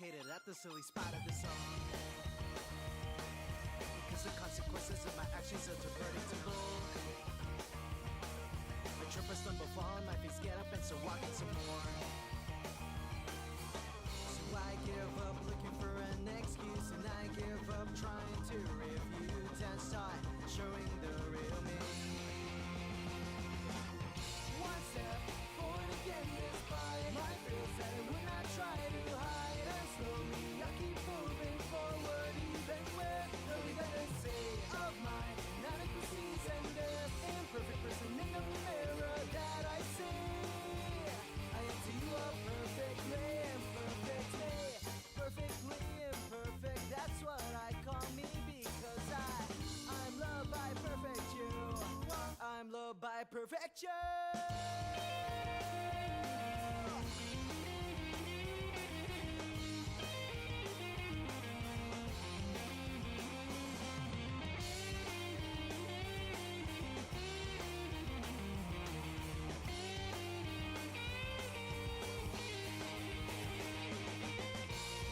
located at the silly spot of the song. Because the consequences of my actions are too predictable. I trip, I stumble, fall on my face, get up and start walking some more. So I give up looking for an excuse, and I give up trying to refute and start showing the real me. One step forward again, despite my fears that I would not try to hide. And slowly I keep moving forward, even where the redundancy of my inadequacies and this imperfect person in the mirror that I see. I am to you a perfectly imperfect. That's what I call me, because I'm loved by perfect you. I'm loved by perfect you.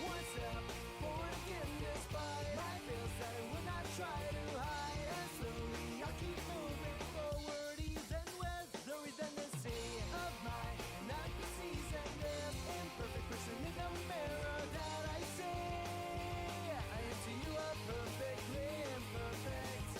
One step forward again, despite my fears that I would not try to hide. And slowly I keep moving forward, even with the redundancy of my inadequacies and this imperfect person in the mirror that I see. I am to you a perfectly imperfect.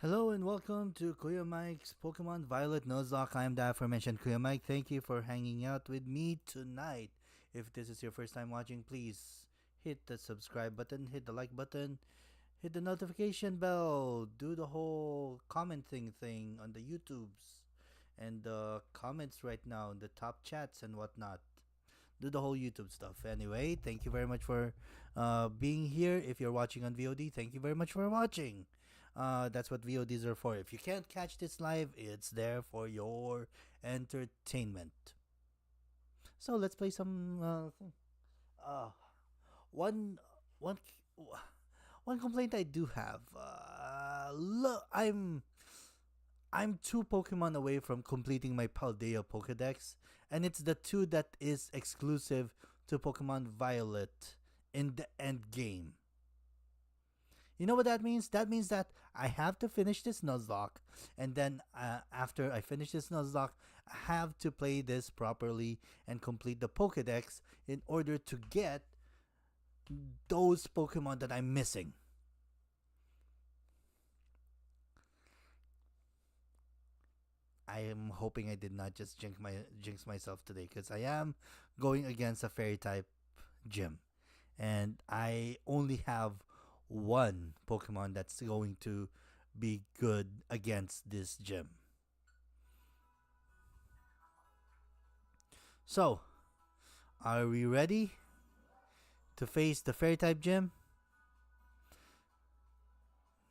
Hello and welcome to Kuya Mike's Pokemon Violet Nuzlocke. I am the aforementioned Kuya Mike. Thank you for hanging out with me tonight. If this is your first time watching, please hit the subscribe button, hit the like button, hit the notification bell, do the whole commenting thing on the YouTubes and the comments right now, the top chats and whatnot. Do the whole YouTube stuff. Anyway, thank you very much for being here. If you're watching on VOD, thank you very much for watching. That's what VODs are for. If you can't catch this live, it's there for your entertainment. So let's play some. One, one, one complaint I do have. Look, I'm two Pokemon away from completing my Paldea Pokedex, and it's the two that is exclusive to Pokemon Violet in the end game. You know what that means? That means that I have to finish this Nuzlocke, and then after I finish this Nuzlocke, I have to play this properly and complete the Pokedex in order to get those Pokemon that I'm missing. I am hoping I did not just jinx myself today, because I am going against a fairy type gym, and I only have one Pokemon that's going to be good against this gym. So, are we ready to face the fairy type gym?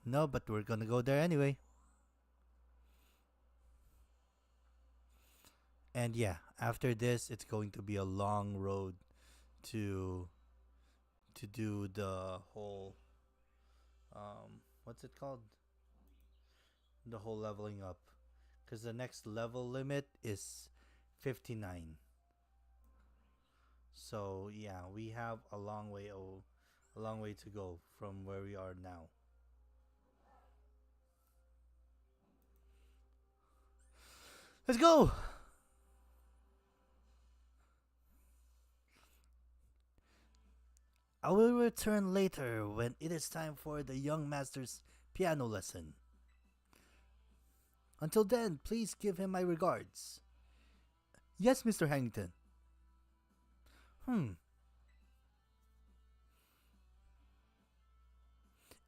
No, but we're gonna go there anyway. And yeah, after this, it's going to be a long road to do the whole what's it called? The whole leveling up, because the next level limit is 59. So yeah, we have a long way to go from where we are now. Let's go. I will return later when it is time for the young master's piano lesson. Until then, please give him my regards. Yes, Mr. Harrington.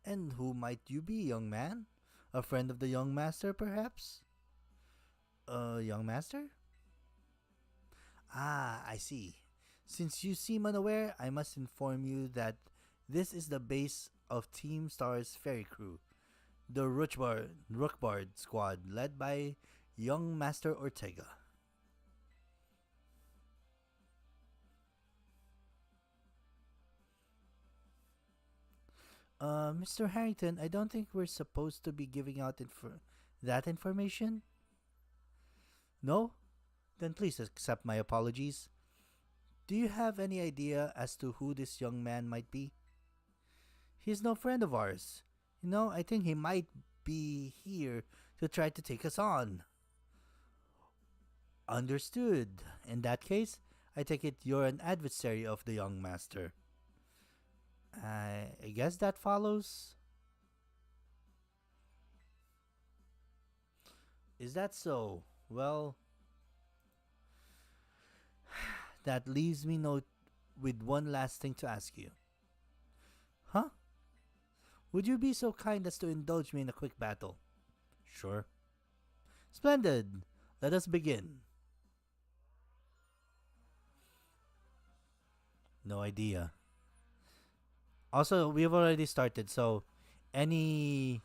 And who might you be, young man? A friend of the young master, perhaps? Young master? Ah, I see. Since you seem unaware, I must inform you that this is the base of Team Star's Fairy Crew, the Rookbard squad led by young Master Ortega. Mr. Harrington, I don't think we're supposed to be giving out that information. No? Then please accept my apologies. Do you have any idea as to who this young man might be? He's no friend of ours. I think he might be here to try to take us on. Understood. In that case, I take it you're an adversary of the young master. I guess that follows. Is that so? Well, that leaves me with one last thing to ask you. Huh? Would you be so kind as to indulge me in a quick battle? Sure. Splendid. Let us begin. No idea. Also, we've already started, so any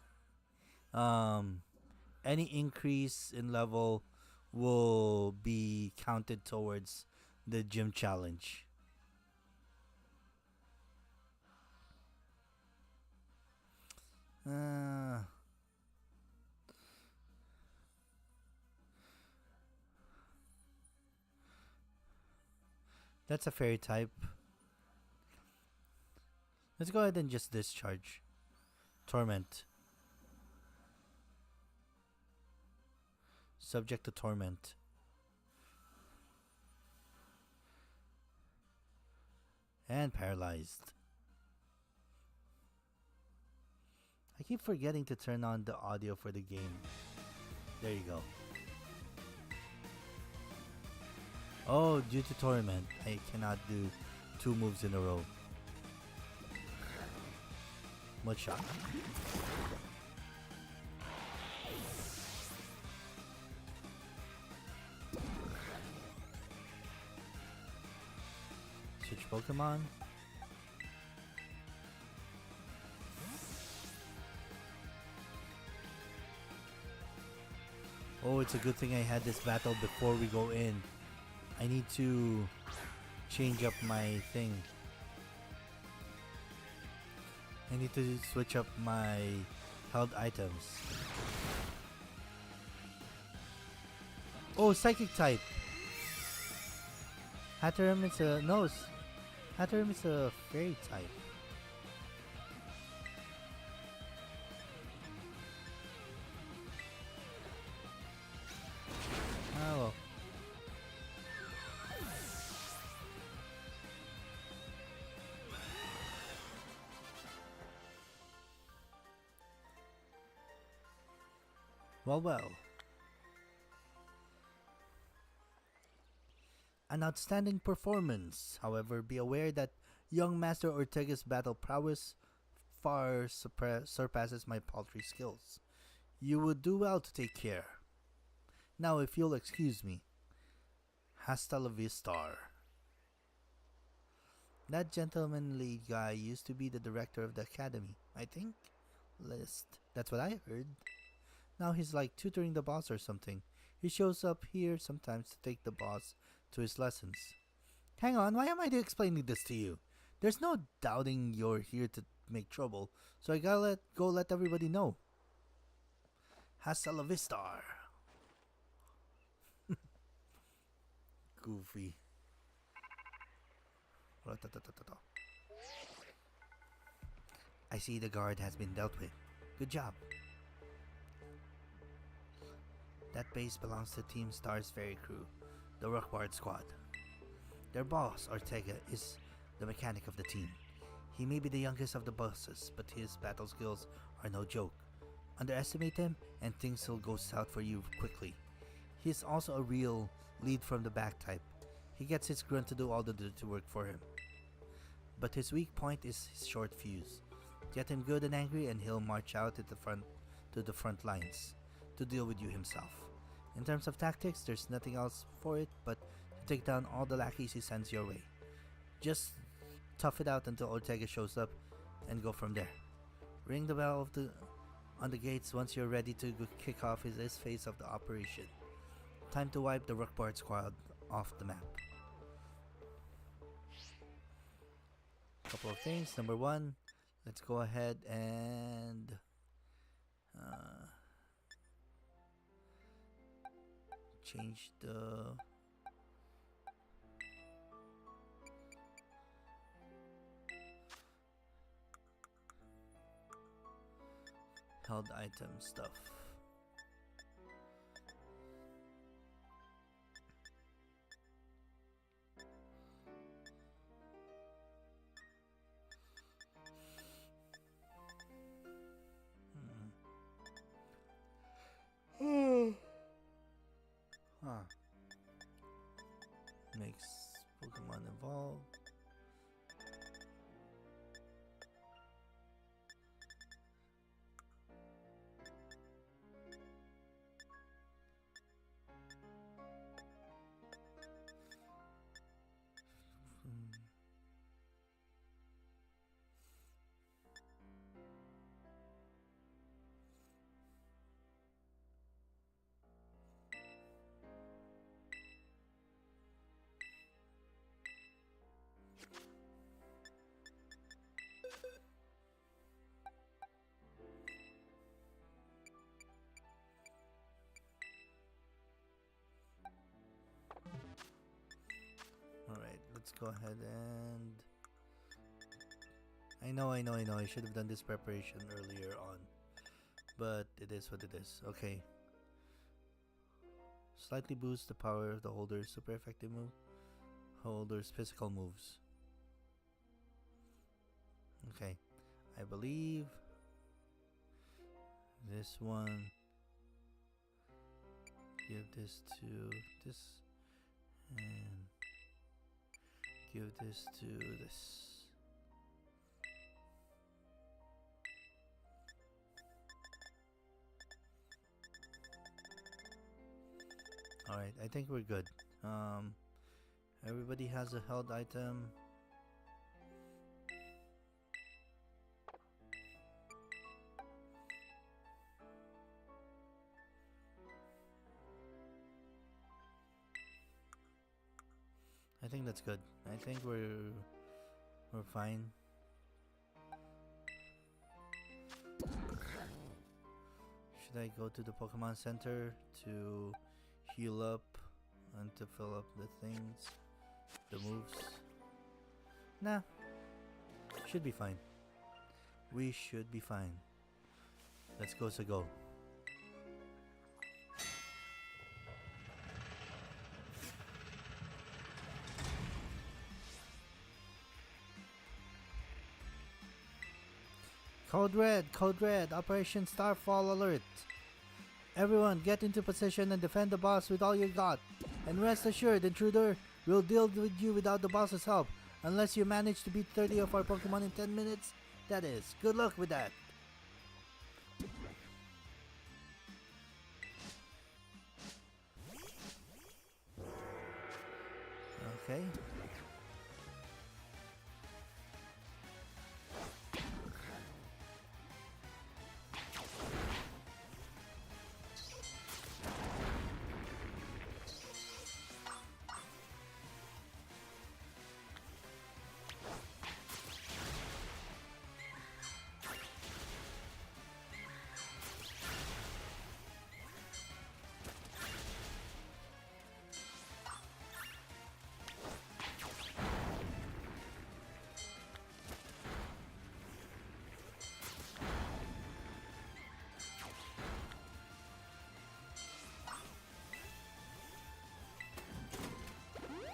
um any increase in level will be counted towards the gym challenge. Uh, that's a fairy type. Let's go ahead and just discharge. Torment. Subject to torment. And paralyzed. I keep forgetting to turn on the audio for the game. There you go. Oh, due to torment, I cannot do 2 moves in a row. Mud shot. Switch Pokemon. Oh, it's a good thing I had this battle before we go in. I need to change up my thing. I need to switch up my held items. Oh, Psychic type. Hatterene is a... No, Hatterene is a Fairy type. Oh. Well. An outstanding performance. However, be aware that young Master Ortega's battle prowess far surpasses my paltry skills. You would do well to take care. Now, if you'll excuse me. Hasta la vista. That gentlemanly guy used to be the director of the academy, I think. That's what I heard. Now he's like tutoring the boss or something. He shows up here sometimes to take the boss to his lessons. Hang on, why am I explaining this to you? There's no doubting you're here to make trouble, so I gotta let everybody know. Hasta la vista. Goofy. I see the guard has been dealt with. Good job. That base belongs to Team Star's ferry crew, the Rockbard Squad. Their boss, Ortega, is the mechanic of the team. He may be the youngest of the bosses, but his battle skills are no joke. Underestimate him, and things will go south for you quickly. He is also a real lead from the back type. He gets his grunt to do all the dirty work for him. But his weak point is his short fuse. Get him good and angry, and he'll march out to the front lines to deal with you himself. In terms of tactics, there's nothing else for it but to take down all the lackeys he sends your way. Just tough it out until Ortega shows up and go from there. Ring the bell on the gates once you're ready to kick off his phase of the operation. Time to wipe the Rockbard Squad off the map. Couple of things. Number 1, let's go ahead and change the held item stuff. Huh. Makes Pokemon evolve. Alright, let's go ahead and... I know. I should have done this preparation earlier on. But it is what it is. Okay. Slightly boost the power of the holder's super effective move. Holder's physical moves. Okay. I believe this one. Give this to this. And give this to this. Alright, I think we're good. Everybody has a held item. I think that's good. I think we're fine. Should I go to the Pokemon Center to heal up and to fill up the things, the moves? Nah, should be fine. We should be fine. Let's go to go. Code Red, Operation Starfall alert. Everyone, get into position and defend the boss with all you got. And rest assured, Intruder, we'll deal with you without the boss's help. Unless you manage to beat 30 of our Pokemon in 10 minutes, that is. Good luck with that. Okay.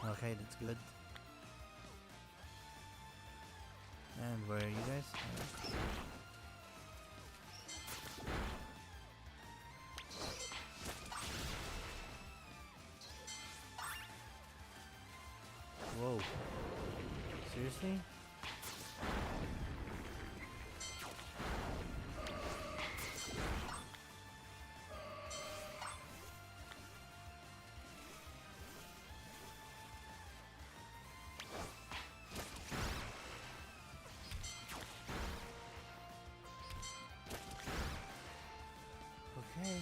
Okay, that's good. And where are you guys? Whoa. Seriously? Okay.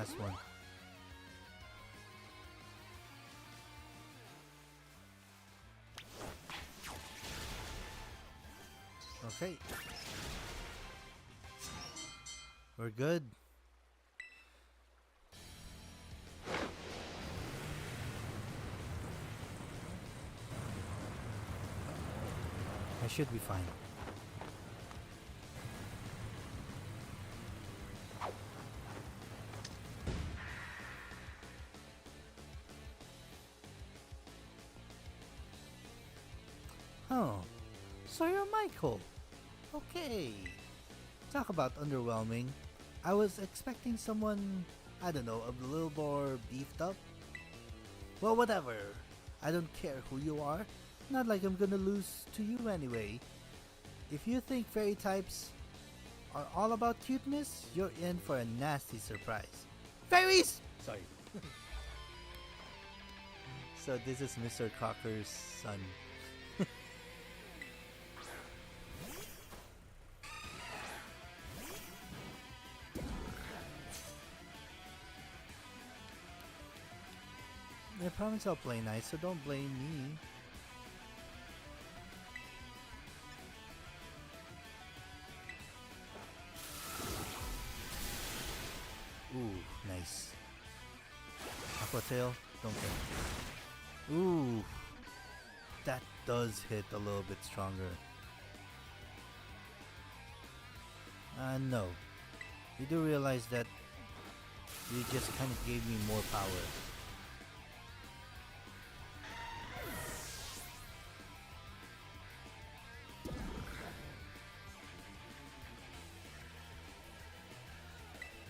last one. Okay. We're good. I should be fine. Oh, so you're Michael. Okay. Talk about underwhelming. I was expecting someone, I don't know, a little more beefed up. Well, whatever. I don't care who you are. Not like I'm gonna lose to you anyway. If you think fairy types are all about cuteness, you're in for a nasty surprise. Fairies! Sorry. So this is Mr. Crocker's son. I promise I'll play nice, so don't blame me. Ooh, nice. Aqua Tail, don't care. Ooh, that does hit a little bit stronger. No. You do realize that you just kind of gave me more power.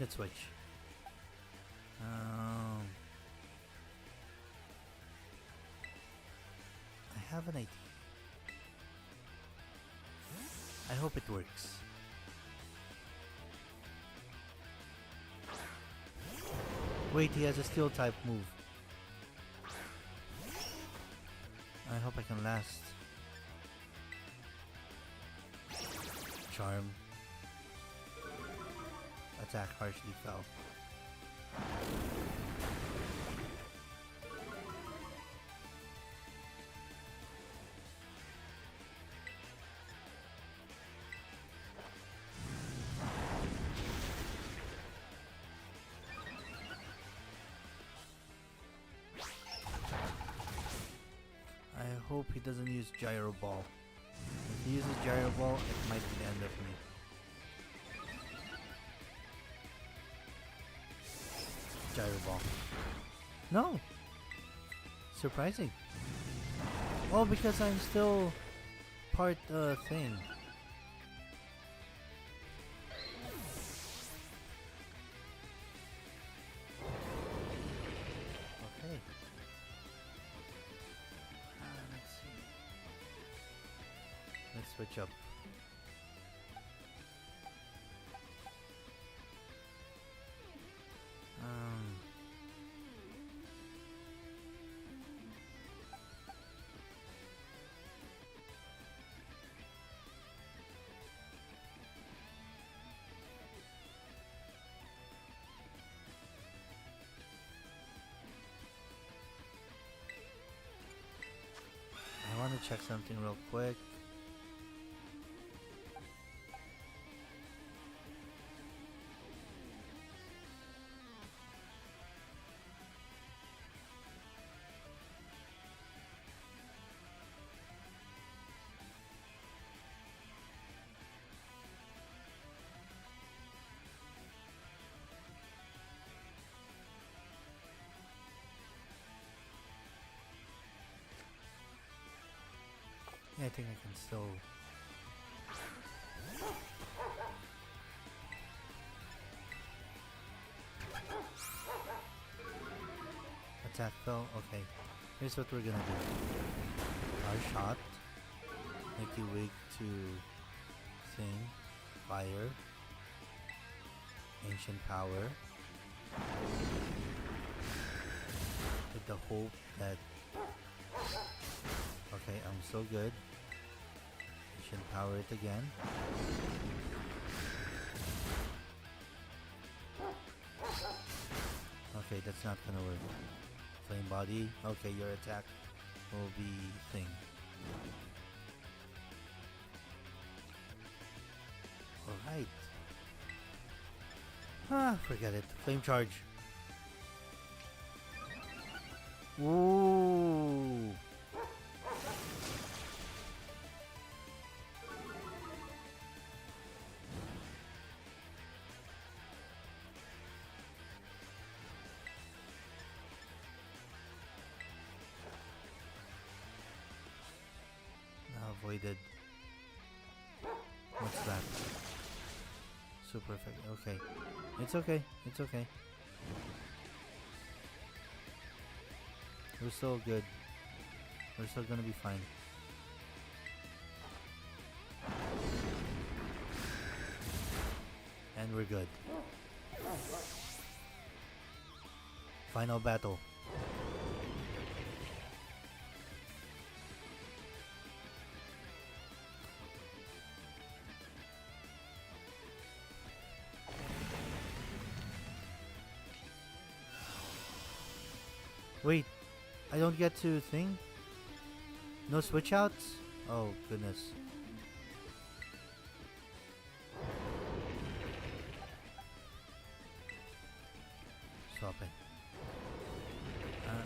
Let's switch. I have an idea. I hope it works. Wait, he has a steel type move. I hope I can last. Charm. Attack harshly fell. I hope he doesn't use Gyro Ball. If he uses Gyro Ball, it might be the end of me. Gyro Ball. No! Surprising. Oh, because I'm still part thing. Okay. Let's see. Let's switch up. I want to check something real quick. Yeah, I think I can still... Attack fell. Okay. Here's what we're gonna do. Our shot. Make you wake to thing. Fire. Ancient power. With the hope that... Okay, I'm so good. Ancient power it again. Okay, that's not gonna work. Flame body. Okay, your attack will be thing. Alright. Forget it. Flame charge. Ooh. Avoided. What's that? Super effective. Okay. It's okay. It's okay. We're still good. We're still gonna be fine. And we're good. Final battle. Wait, I don't get to thing? No switch outs? Oh goodness. Stop it.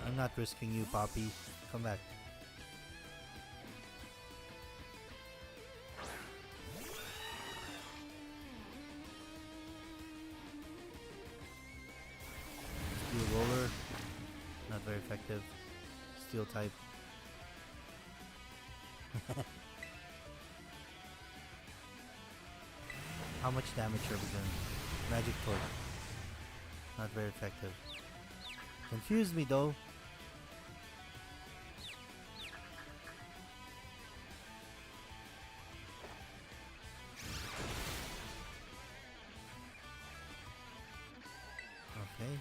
I'm not risking you, Poppy. Come back. Steel roller. Not very effective. Steel type. How much damage are we doing? Magic torch. Not very effective. Confused me though. Okay.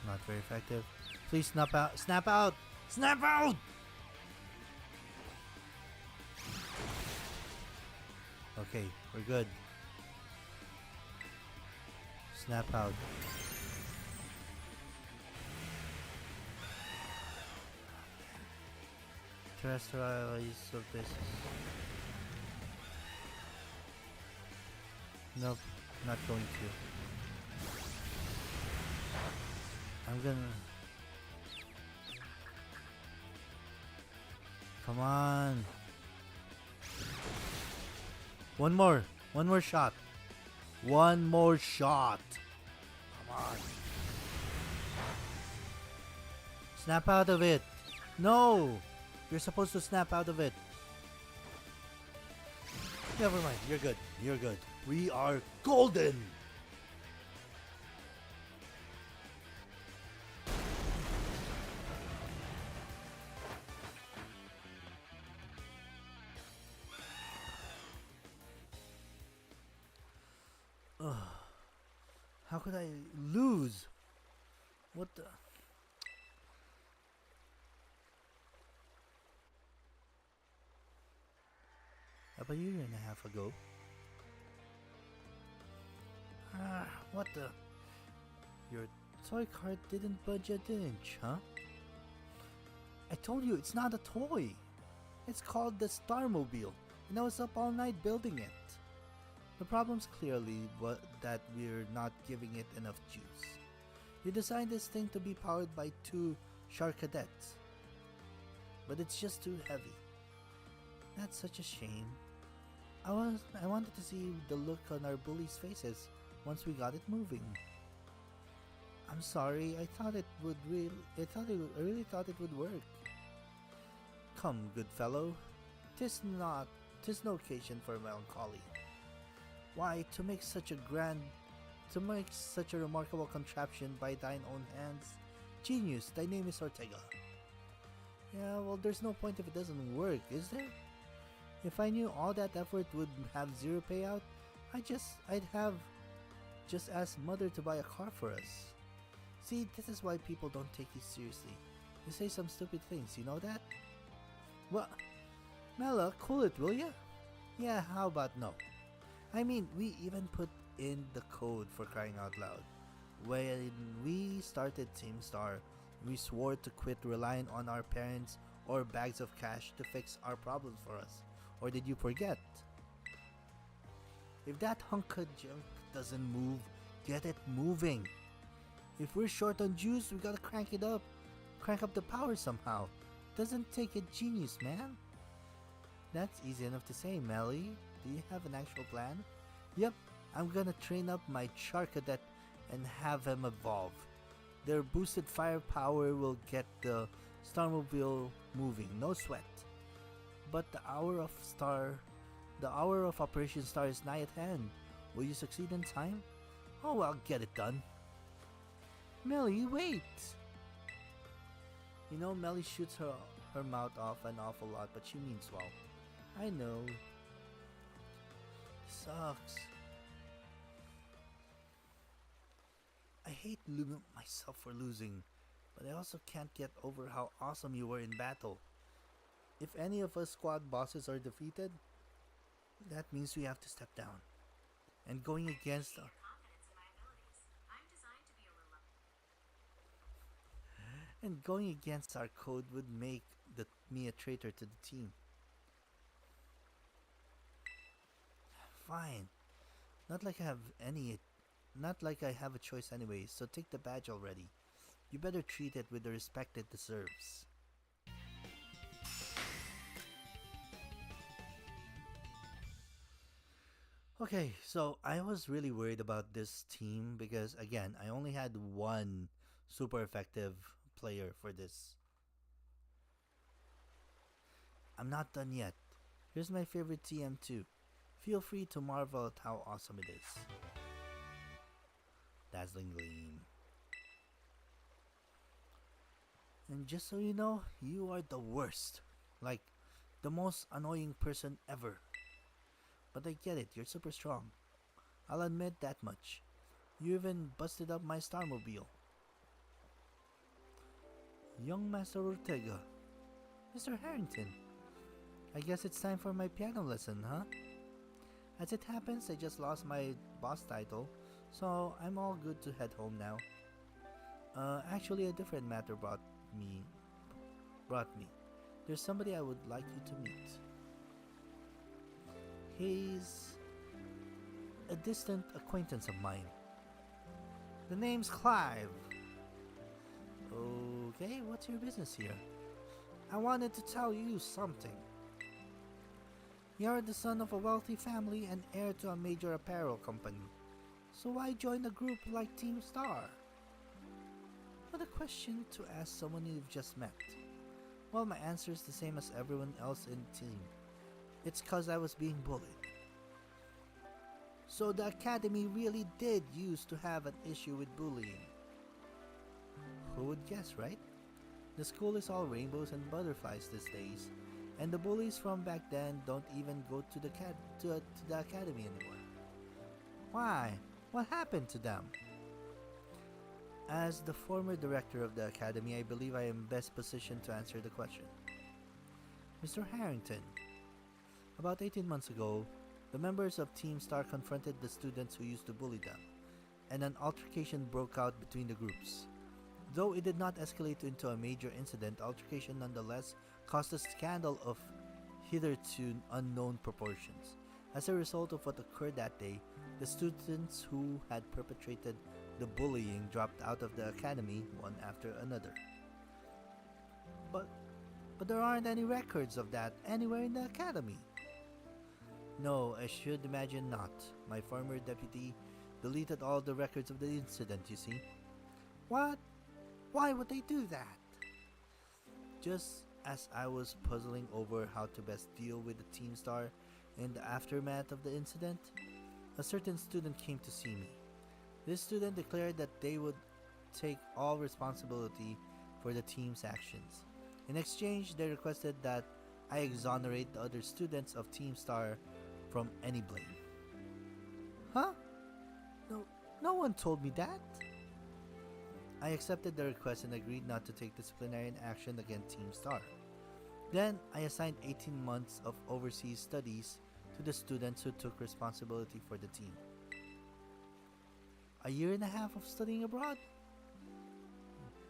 Not very effective. Please snap out. Snap out! Snap out! Okay, we're good. Snap out. Terrestrialize of this. Nope, not going to. I'm gonna... Come on. One more shot. One more shot. Come on. Snap out of it. No. You're supposed to snap out of it. Never mind. You're good. You're good. We are golden. How could I lose? What the? About a year and a half ago. What the? Your toy cart didn't budge an inch, huh? I told you it's not a toy. It's called the Starmobile, and I was up all night building it. The problem's clearly that we're not giving it enough juice. You designed this thing to be powered by 2 Shark Cadets, but it's just too heavy. That's such a shame. I wanted to see the look on our bullies' faces once we got it moving. I'm sorry. I really thought it would work. Come, good fellow. 'Tis no occasion for melancholy. Why, to make such a remarkable contraption by thine own hands, genius, thy name is Ortega. Yeah, well, there's no point if it doesn't work, is there? If I knew all that effort would have zero payout, I'd have just asked Mother to buy a car for us. See, this is why people don't take you seriously. You say some stupid things, you know that? What? Mela, cool it, will ya? Yeah, how about no? I mean, we even put in the code, for crying out loud. When we started Team Star, we swore to quit relying on our parents or bags of cash to fix our problems for us. Or did you forget? If that hunk of junk doesn't move, get it moving. If we're short on juice, we gotta crank it up. Crank up the power somehow. Doesn't take a genius, man. That's easy enough to say, Melly. Do you have an actual plan? Yep, I'm gonna train up my Char Cadet and have him evolve. Their boosted firepower will get the Starmobile moving, no sweat. But the hour of Operation Star is nigh at hand. Will you succeed in time? Oh, I'll get it done. Melly, wait! You know, Melly shoots her mouth off an awful lot, but she means well. I know. Sucks. I hate myself for losing, but I also can't get over how awesome you were in battle. If any of us squad bosses are defeated, that means we have to step down. And going against our code would make me a traitor to the team. Fine. Not like I have a choice anyway, so take the badge already. You better treat it with the respect it deserves. Okay, so I was really worried about this team because, again, I only had one super effective player for this. I'm not done yet. Here's my favorite TM2. Feel free to marvel at how awesome it is. Dazzling Gleam. And just so you know, you are the worst. Like, the most annoying person ever. But I get it, you're super strong. I'll admit that much. You even busted up my Starmobile. Young Master Ortega. Mr. Harrington. I guess it's time for my piano lesson, huh? As it happens, I just lost my boss title, so I'm all good to head home now. Actually, a different matter brought me. There's somebody I would like you to meet. He's a distant acquaintance of mine. The name's Clive. Okay, what's your business here? I wanted to tell you something. You're the son of a wealthy family and heir to a major apparel company. So why join a group like Team Star? What a question to ask someone you've just met. Well, my answer is the same as everyone else in the team. It's 'cause I was being bullied. So the academy really did used to have an issue with bullying. Who would guess, right? The school is all rainbows and butterflies these days, and the bullies from back then don't even go to the academy anymore. Why? What happened to them? As the former director of the academy, I believe I am best positioned to answer the question. Mr. Harrington, about 18 months ago, the members of Team Star confronted the students who used to bully them, and an altercation broke out between the groups. Though it did not escalate into a major incident, altercation nonetheless caused a scandal of hitherto unknown proportions. As a result of what occurred that day, the students who had perpetrated the bullying dropped out of the academy one after another. But there aren't any records of that anywhere in the academy. No, I should imagine not. My former deputy deleted all the records of the incident, you see. What? Why would they do that? Just as I was puzzling over how to best deal with the Team Star in the aftermath of the incident, a certain student came to see me. This student declared that they would take all responsibility for the team's actions. In exchange, they requested that I exonerate the other students of Team Star from any blame. Huh? No one told me that. I accepted the request and agreed not to take disciplinary action against Team Star. Then, I assigned 18 months of overseas studies to the students who took responsibility for the team. A year and a half of studying abroad?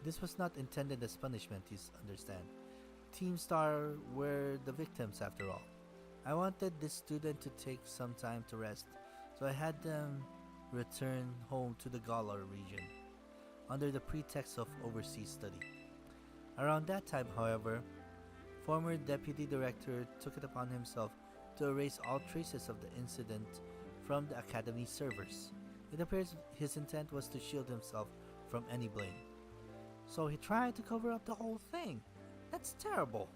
This was not intended as punishment, you understand. Team Star were the victims after all. I wanted this student to take some time to rest, so I had them return home to the Galar region, under the pretext of overseas study. Around that time, however, former Deputy Director took it upon himself to erase all traces of the incident from the Academy servers. It appears his intent was to shield himself from any blame. So he tried to cover up the whole thing. That's terrible.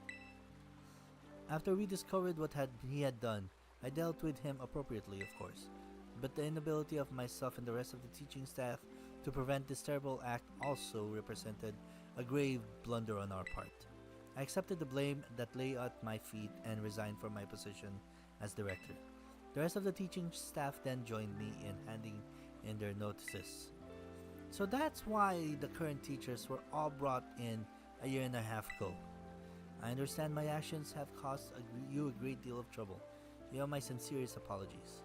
After we discovered what he had done, I dealt with him appropriately, of course. But the inability of myself and the rest of the teaching staff to prevent this terrible act also represented a grave blunder on our part. I accepted the blame that lay at my feet and resigned from my position as director. The rest of the teaching staff then joined me in handing in their notices. So that's why the current teachers were all brought in a year and a half ago. I understand my actions have caused you a great deal of trouble. You have my sincerest apologies.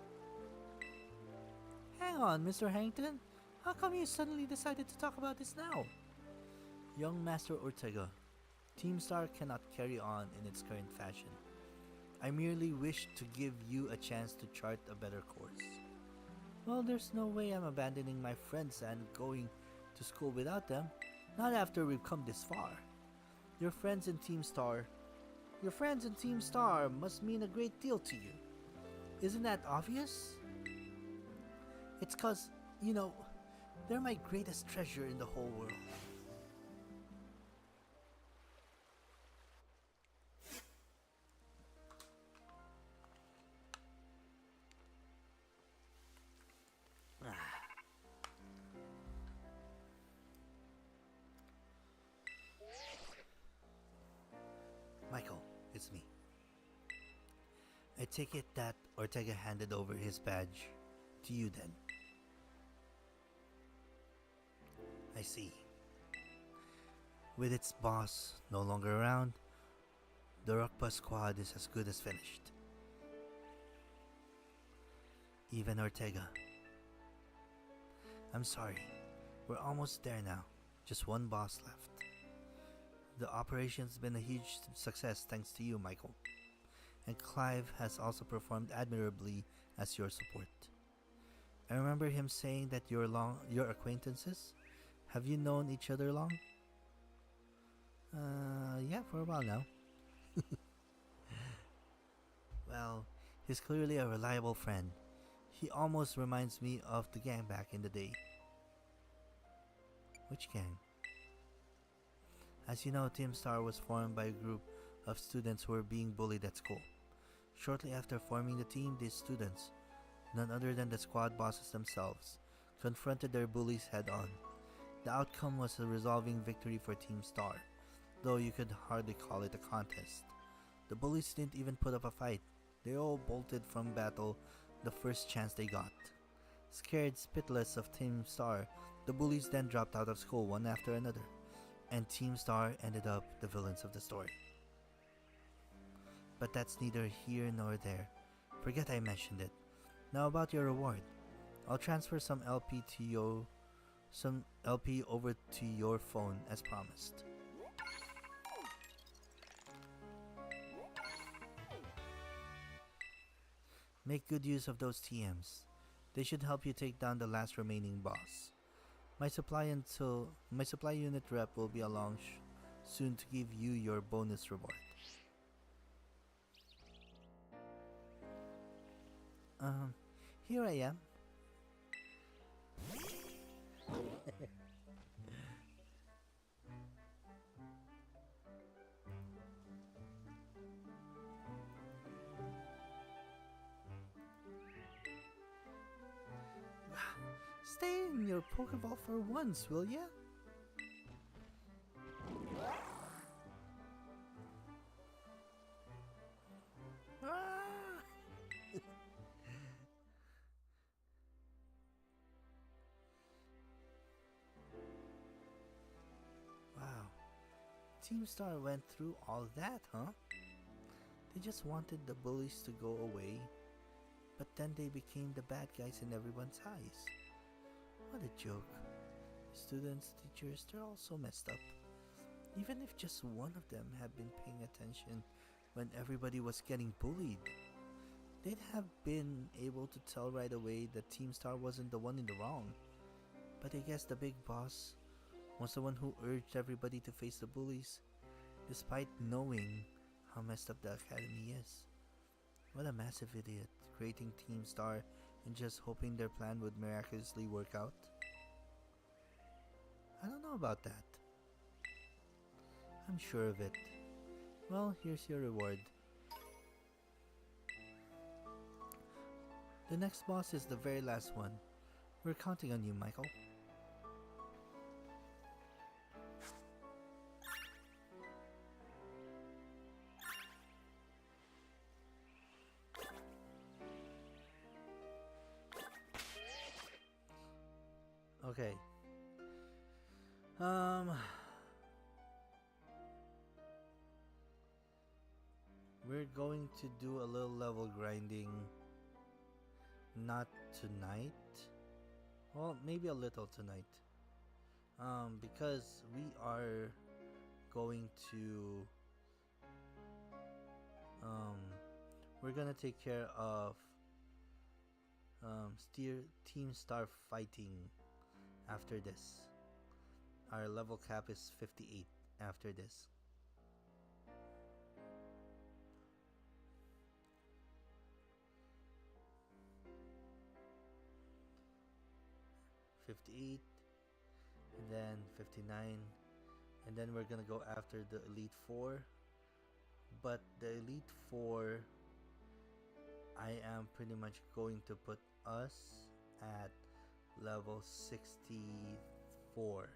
Hang on, Mr. Harrington. How come you suddenly decided to talk about this now? Young Master Ortega, Team Star cannot carry on in its current fashion. I merely wish to give you a chance to chart a better course. Well, there's no way I'm abandoning my friends and going to school without them. Not after we've come this far. Your friends in Team Star must mean a great deal to you. Isn't that obvious? It's 'cause, they're my greatest treasure in the whole world. Michael, it's me. I take it that Ortega handed over his badge to you then. I see. With its boss no longer around, the Rockbus squad is as good as finished. Even Ortega. I'm sorry. We're almost there now. Just one boss left. The operation's been a huge success thanks to you, Michael. And Clive has also performed admirably as your support. I remember him saying that you're acquaintances. Have you known each other long? Yeah, for a while now. Well, he's clearly a reliable friend. He almost reminds me of the gang back in the day. Which gang? As you know, Team Star was formed by a group of students who were being bullied at school. Shortly after forming the team, these students, none other than the squad bosses themselves, confronted their bullies head-on. The outcome was a resolving victory for Team Star, though you could hardly call it a contest. The bullies didn't even put up a fight. They all bolted from battle the first chance they got. Scared spitless of Team Star, the bullies then dropped out of school one after another, and Team Star ended up the villains of the story. But that's neither here nor there. Forget I mentioned it. Now about your reward. I'll transfer some LP over to your phone as promised. Make good use of those TMs. They should help you take down the last remaining boss. My supply unit rep will be along soon to give you your bonus reward. Here I am. Stay in your Pokeball for once, will ya? Wow. Team Star went through all that, huh? They just wanted the bullies to go away, but then they became the bad guys in everyone's eyes. What a joke. Students, teachers, they're all so messed up. Even if just one of them had been paying attention when everybody was getting bullied, they'd have been able to tell right away that Team Star wasn't the one in the wrong. But I guess the big boss was the one who urged everybody to face the bullies, despite knowing how messed up the academy is. What a massive idiot, creating Team Star and just hoping their plan would miraculously work out. I don't know about that. I'm sure of it. Well, here's your reward. The next boss is the very last one. We're counting on you, Michael. Okay. We're going to do a little level grinding. Not tonight. Well, maybe a little tonight. Because we are going to we're gonna take care of Team Star fighting after this. Our level cap is 58 after this. $58, and then 59, and then we're gonna go after the Elite Four. But the Elite Four, I am pretty much going to put us at level 64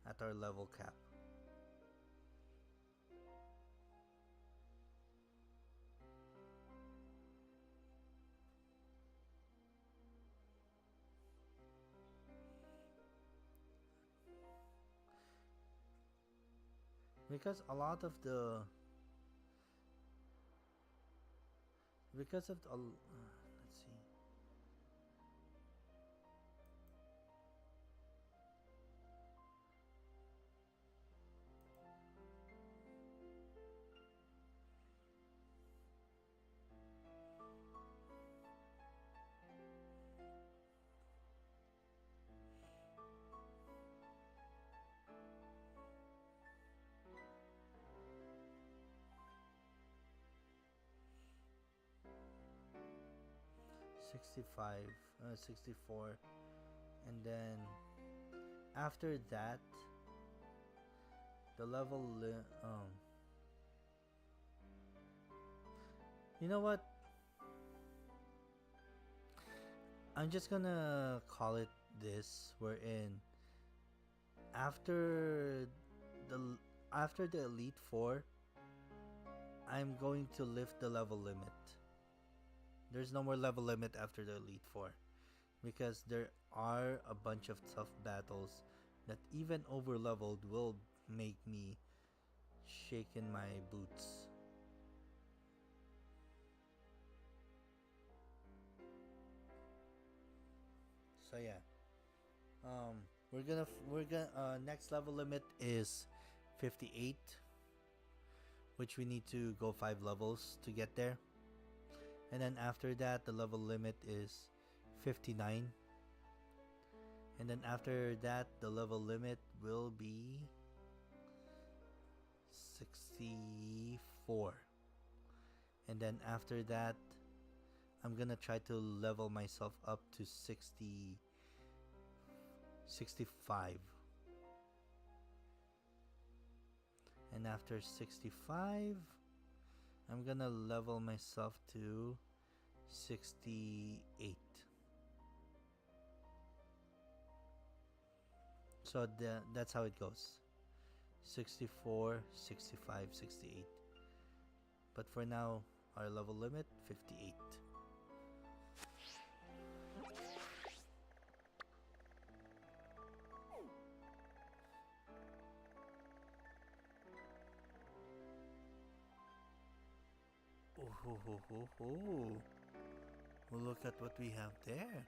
at our level cap. Because a lot of the let's see. 64, and then after that the level you know what, I'm just gonna call it this, wherein after the Elite Four, I'm going to lift the level limit. There's no more level limit after the Elite Four, because there are a bunch of tough battles that even over leveled will make me shake in my boots. So yeah, we're gonna next level limit is 58, which we need to go 5 levels to get there. And then after that, the level limit is 59. And then after that, the level limit will be 64. And then after that, I'm gonna try to level myself up to 65. And after 65, I'm gonna level myself to 68. So that's how it goes. 64, 65, 68. But for now, our level limit, 58. Oh, well, look at what we have there.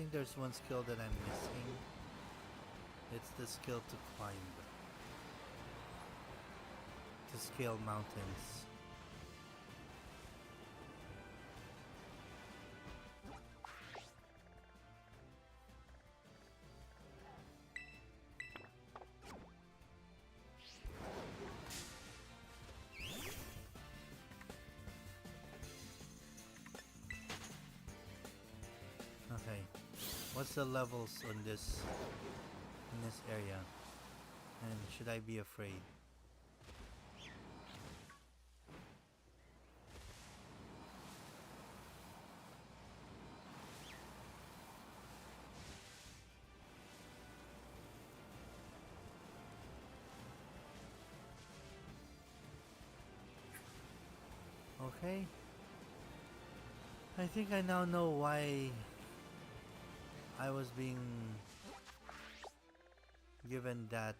think there's one skill that I'm missing. It's the skill to climb. To scale mountains. Okay, what's the levels on this in this area? And should I be afraid? Okay. I think I now know why I was being given that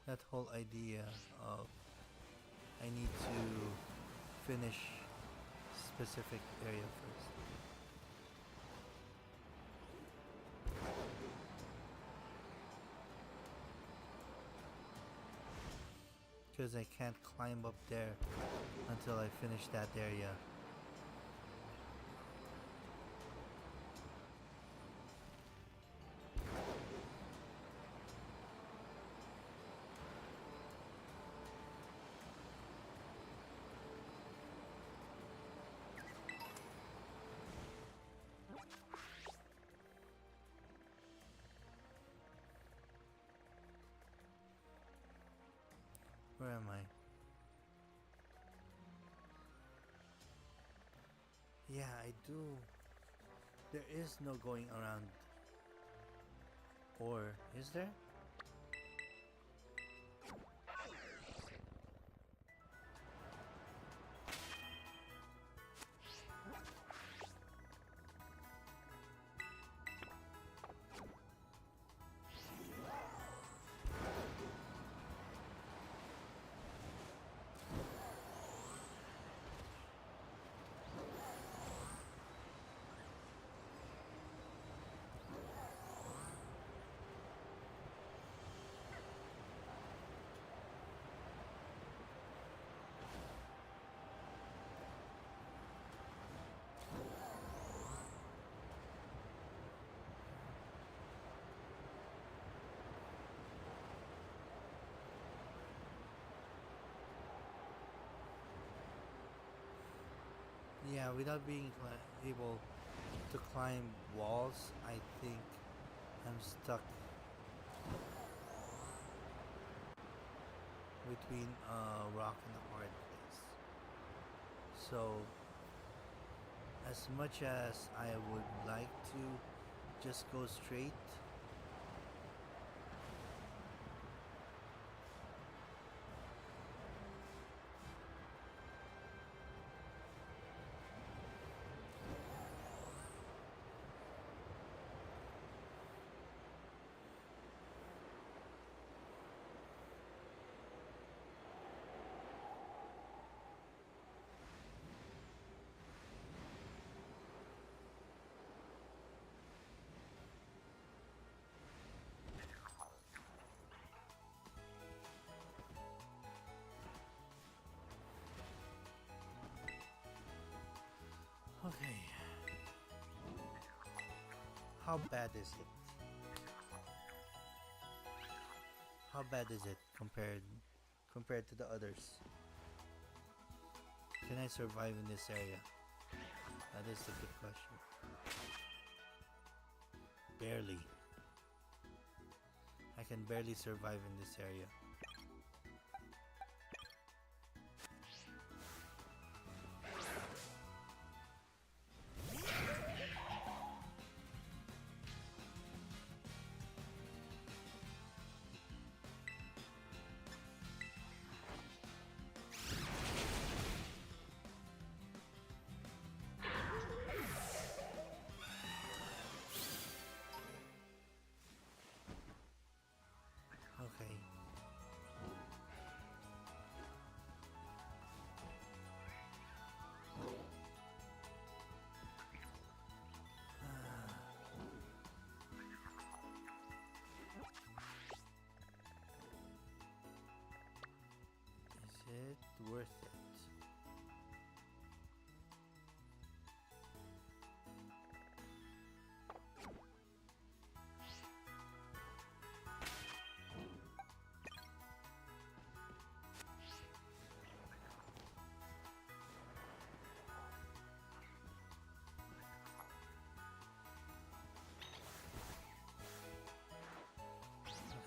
that whole idea of I need to finish specific area first. Because I can't climb up there until I finish that area. Where am I? Yeah, I do. There is no going around. Or is there? Yeah, without being able to climb walls, I think I'm stuck between a rock and a hard place. So, as much as I would like to just go straight, okay. How bad is it? How bad is it compared to the others? Can I survive in this area? That is a good question. Barely. I can barely survive in this area. Okay. it worth it?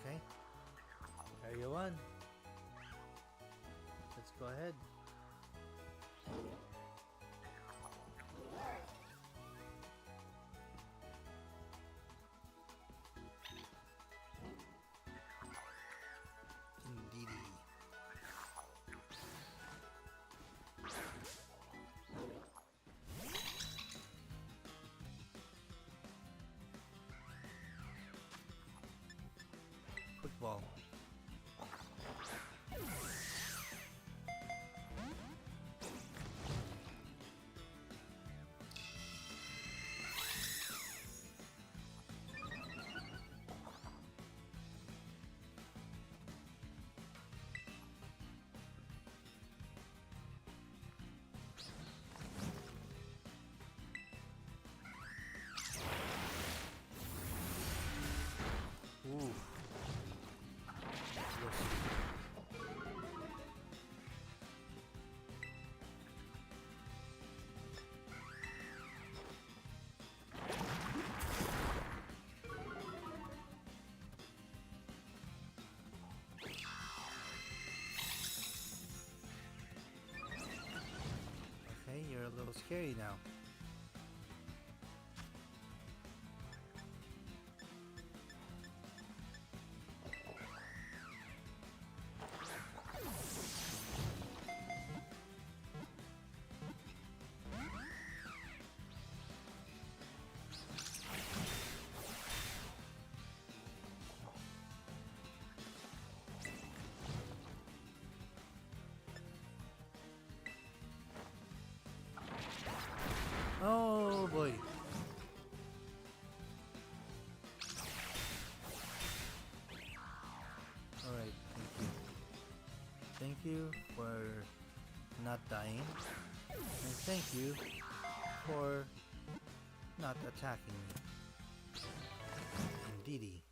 Okay. Area 1. Let's go ahead. Indeedy. Quick ball. Ooh. Okay, you're a little scary now. Oh boy. Alright, thank you. Thank you for not dying. And thank you for not attacking me. Indeedy.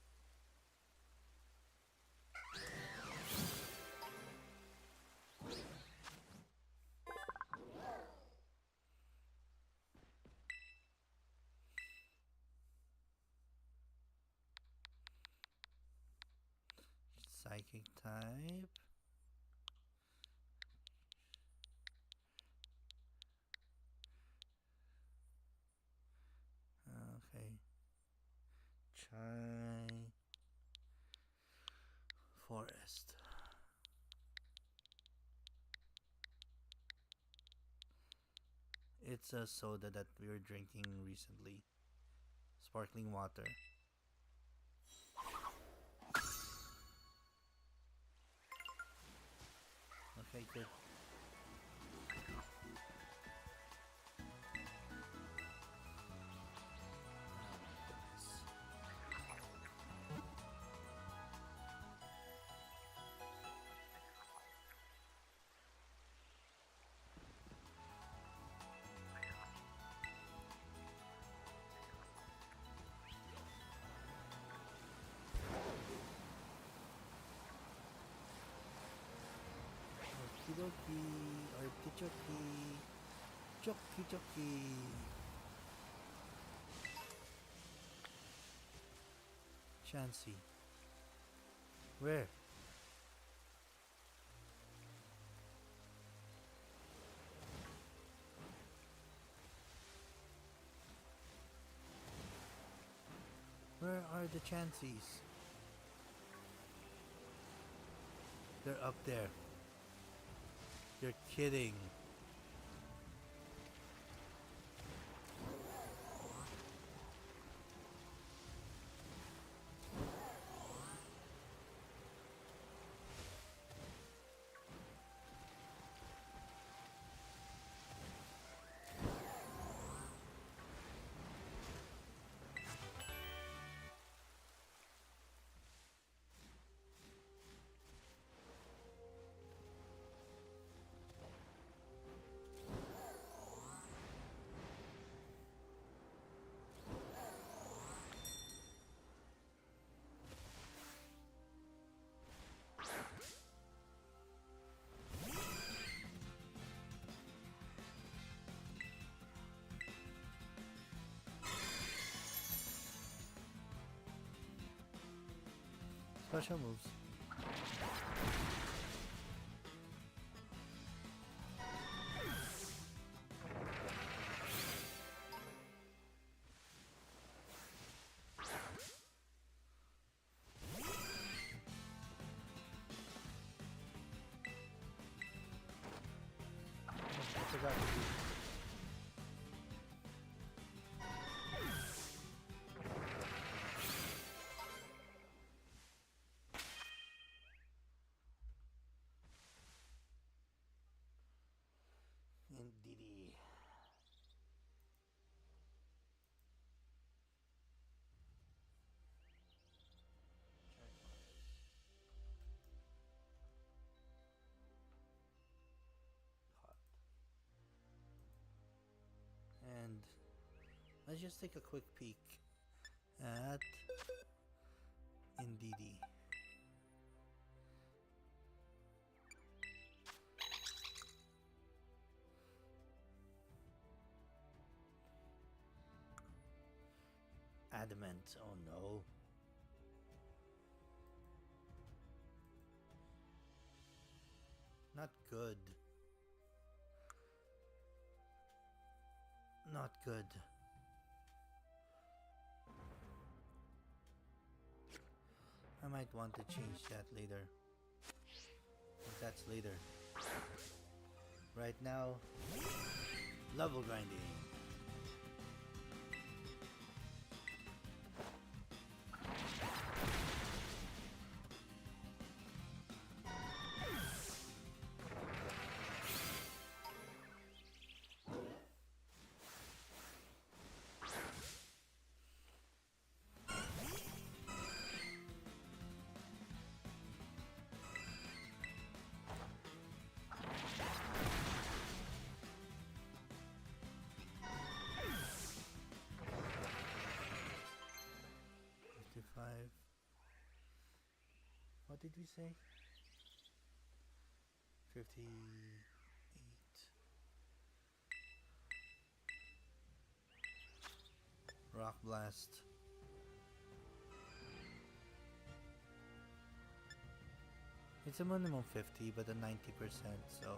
Psychic type. Okay. Try forest. It's a soda that we were drinking recently. Sparkling water. Okay, good. Okidoki, artichoke, choki choki. Chansey. Where? Where are the Chanseys? They're up there. You're kidding. special moves. I forgot to do. Indeedy. And let's just take a quick peek at Indeedy. Adamant, oh no. Not good. Not good. I might want to change that later. But that's later. Right now, level grinding. What did we say? 58. Rock Blast. It's a minimum 50, but a 90%, so.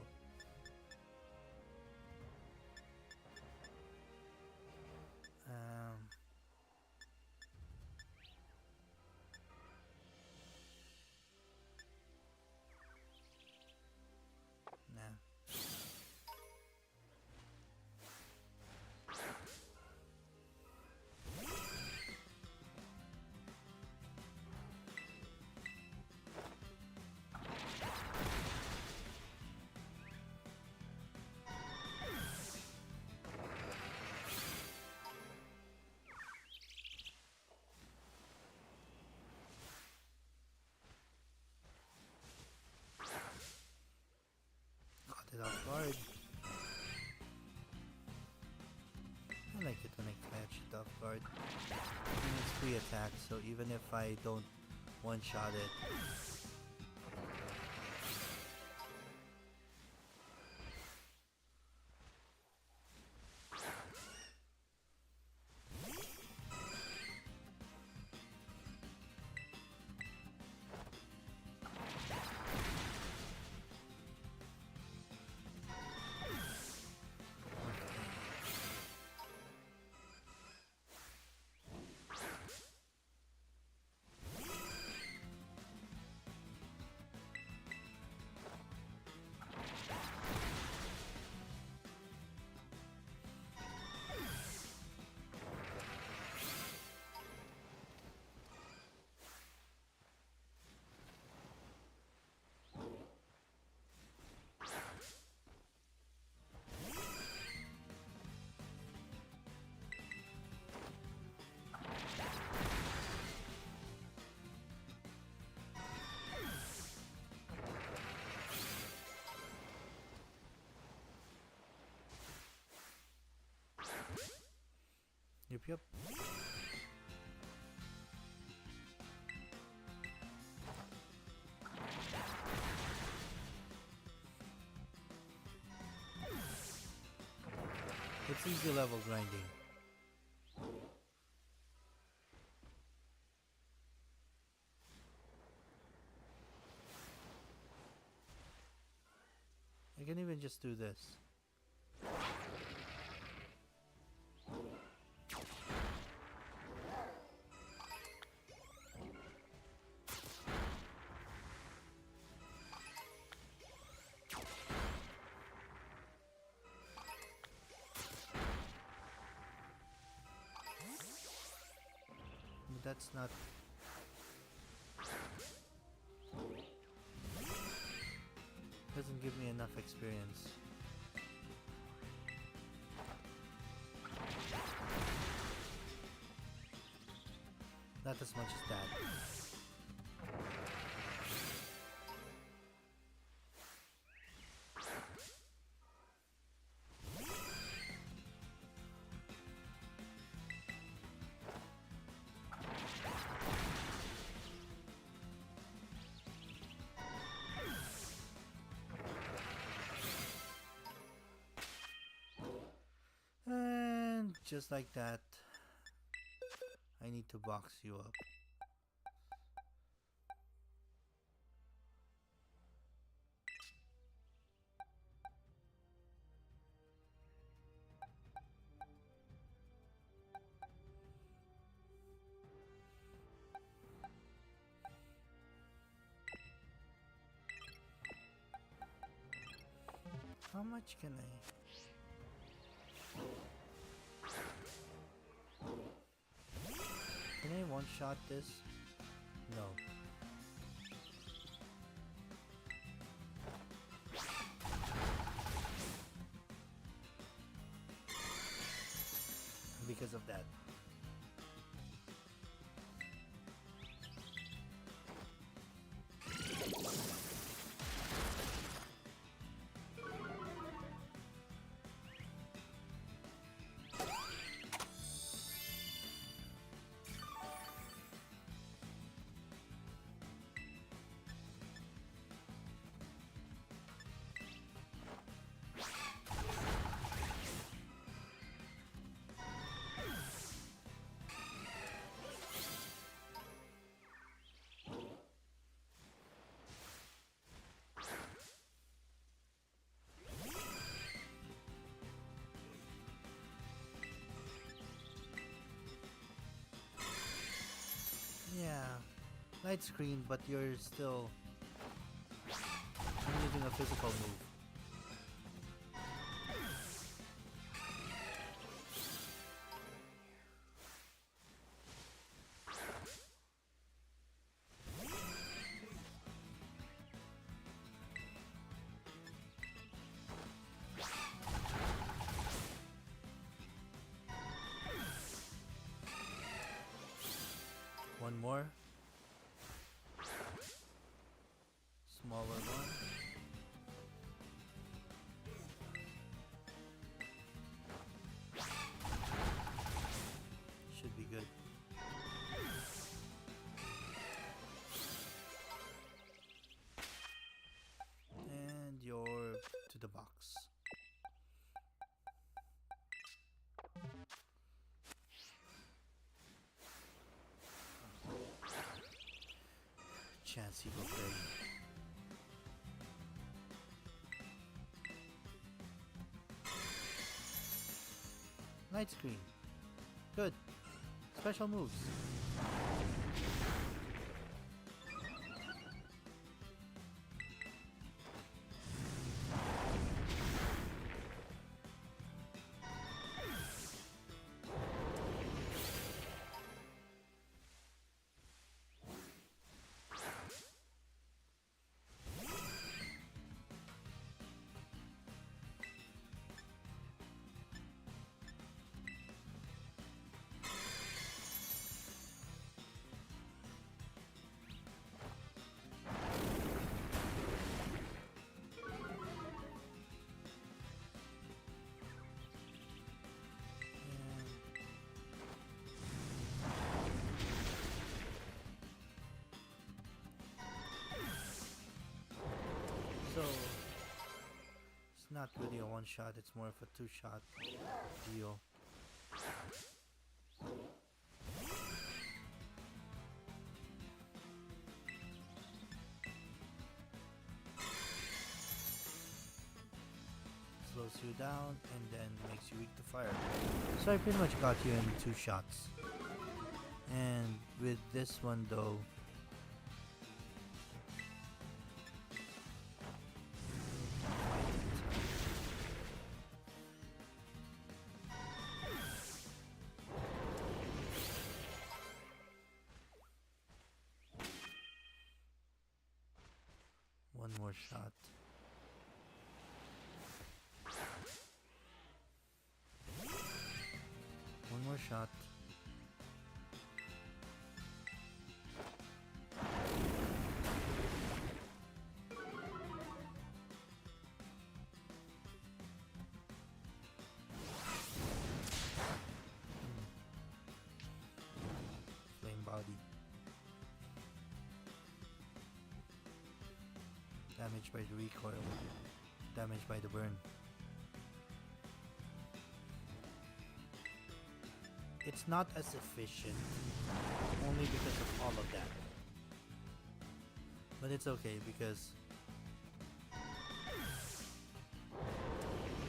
Nah. Caught it off guard. I like it when I catch it off guard. And it's free attack, so even if I don't one-shot it, yep. It's easy level grinding. just do this. That's not... doesn't give me enough experience. Not as much as that. And just like that, I need to box you up. How much can I? Can I one-shot this? No. Because of that. Yeah, light screen, but you're still... I'm using a physical move. One more. Smaller one. Should be good. And you're to the box. Chance you will play. Light screen. Good. Special moves. So, it's not really a one-shot, it's more of a two-shot deal. slows you down and then makes you weak to fire. So I pretty much got you in 2 shots. And with this one though, one more shot. One more shot. Flame body. Damaged by the recoil. Damaged by the burn. It's not as efficient, only because of all of that. But it's okay because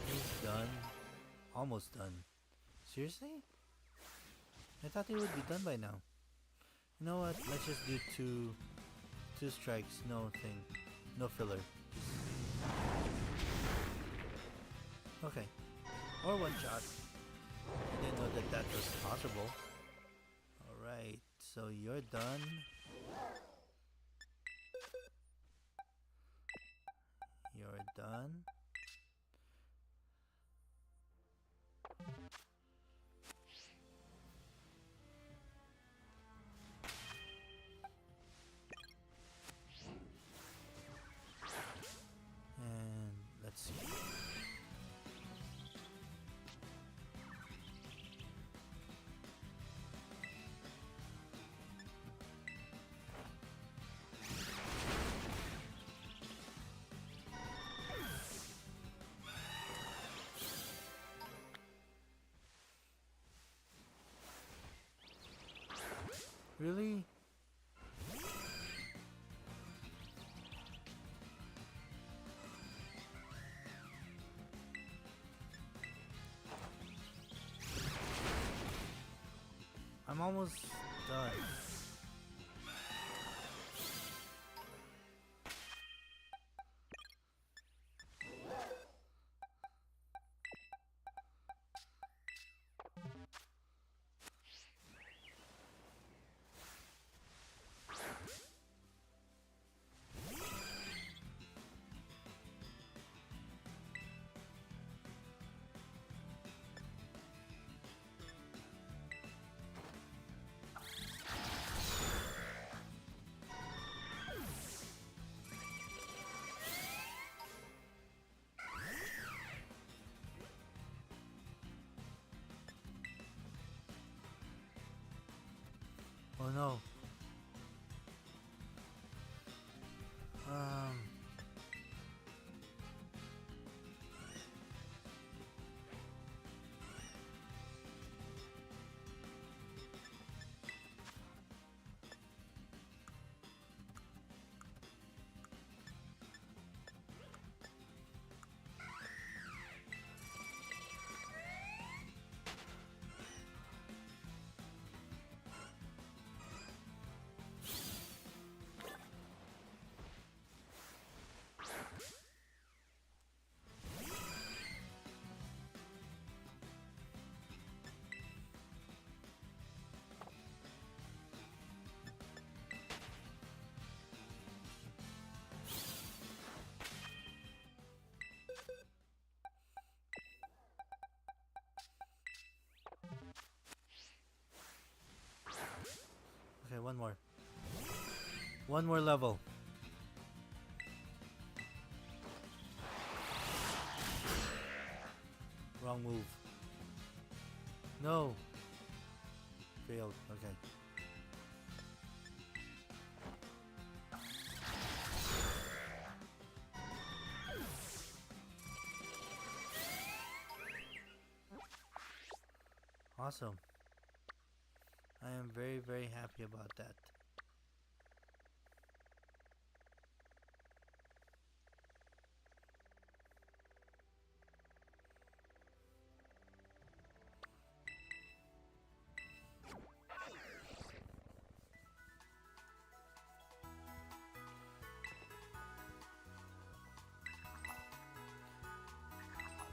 he's done. Almost done. Seriously? I thought he would be done by now. You know what? Let's just do two strikes, no thing. No filler. Okay. Or one shot. I didn't know that was possible. Alright, so you're done. You're done. And let's see. Really? I'm almost done. Oh no. Okay, one more. One more level. Wrong move. No. Failed. Okay. Awesome. I am very, very happy about that.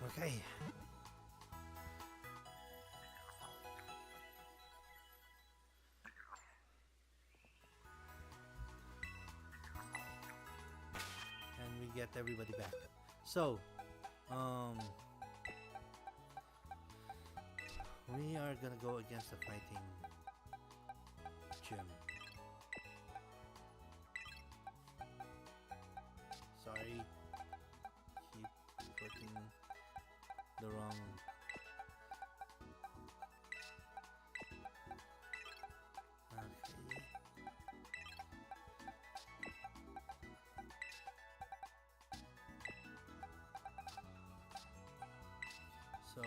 Okay. And we get everybody back. So, we are gonna go against the fighting gym. Sorry, keep putting the wrong. Okay. So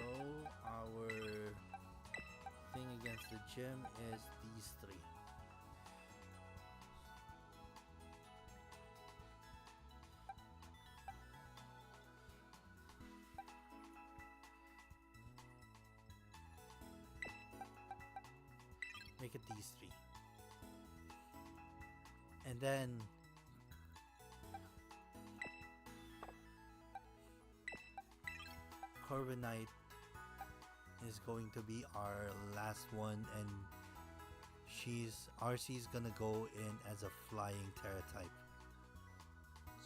our thing against the gym is these three. Make it these three. And then Corviknight is going to be our last one, and RC's gonna go in as a flying Terra type.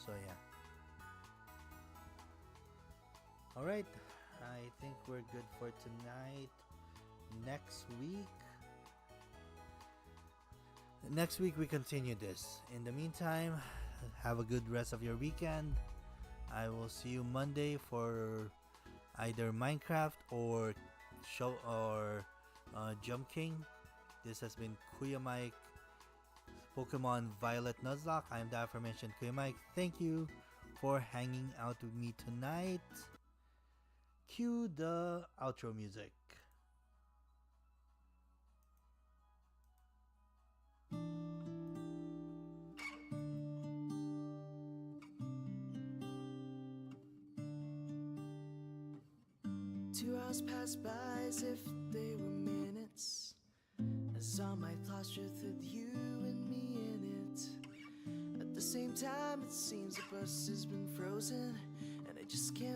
So yeah. Alright, I think we're good for tonight. Next week we continue this. In the meantime, have a good rest of your weekend. I will see you Monday for either Minecraft or Jump King. This has been Kuya Mike, Pokemon Violet Nuzlocke. I am the aforementioned Kuya Mike. Thank you for hanging out with me tonight. Cue the outro music. Two hours passed by as if they were minutes, as all my thoughts drift with you and me in it. At the same time, it seems the bus has been frozen, and I just can't